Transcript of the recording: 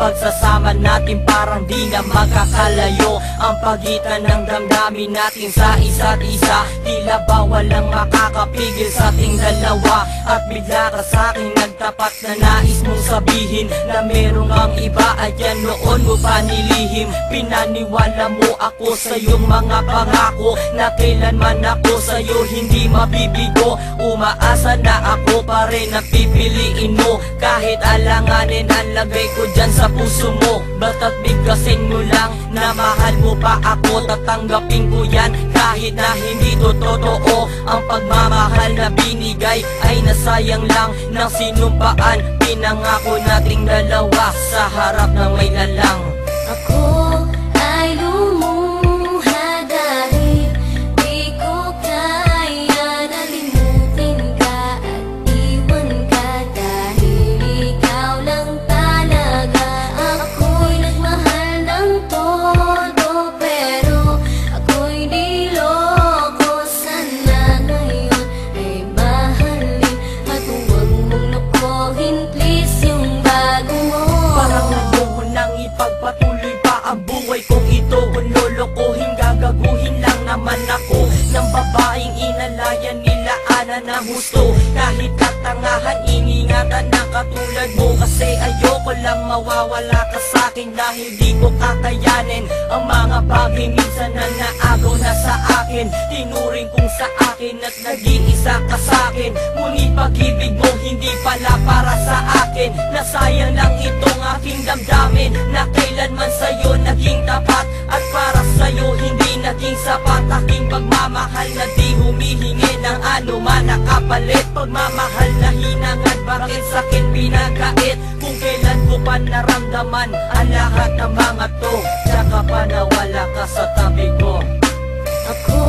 pagsasama natin parang di na magkakalayo. Ang pagitan ng damdamin natin sa isa't isa, tila ba walang makakapigil sa ating dalawa. At bigla ka sa'kin nagtapat na nais mong sabihin na merong ang iba at yan noon mo pa nilihim. Pinaniwala mo ako sa iyong mga pangako na kailanman ako sa'yo hindi mabibigo. Umaasa na ako pa rin na pipiliin mo, kahit alanganin ang lagay ko dyan sa puso mo. Bata't bigkasin mo lang na mahal mo pa ako, tatanggapin ko yan kahit na hindi to totoo. Ang pagmamahal na binigay ay nasayang lang ng sinumpaan. Pinangako nating dalawa sa harap ng may lalang. Ako ay lumuha dahil di ko kaya nalimutin ka at iwan ka, dahil ikaw lang talaga. Ako'y nagmahal ng todo pero ako'y niloko. Sana ngayon ay mahalin at huwag mong lokohin please yung bago mo. Parang ayoko nang ipagpatuloy pa ang buhay kong ito. Kung lolokohin, gagaguhin lang naman ako ng babaeng inalayan nila ana ng husto. Kahit katangahan, iningatan na katulad mo, kasi ayoko lang mawawala ka sa'kin dahil di ko kakayanin ang mga bagay minsan na naagaw na sa akin. Tinuring kong sa akin at nag-iisa ka sa'kin, ngunit pag-ibig mo hindi pala para sa akin. Nasayang lang itong aking damdamin na kailanman sa'yo naging tapat, at para sa'yo hindi naging sapat. Aking pagmamahal na di humihingi ng anuman na kapalit. Pagmamahal na hinangad, bakit sa'kin pinagkait? Kung kailan ko pa naramdaman ang lahat ng mga to, tsaka pa nawala ka sa tabi ko. Ako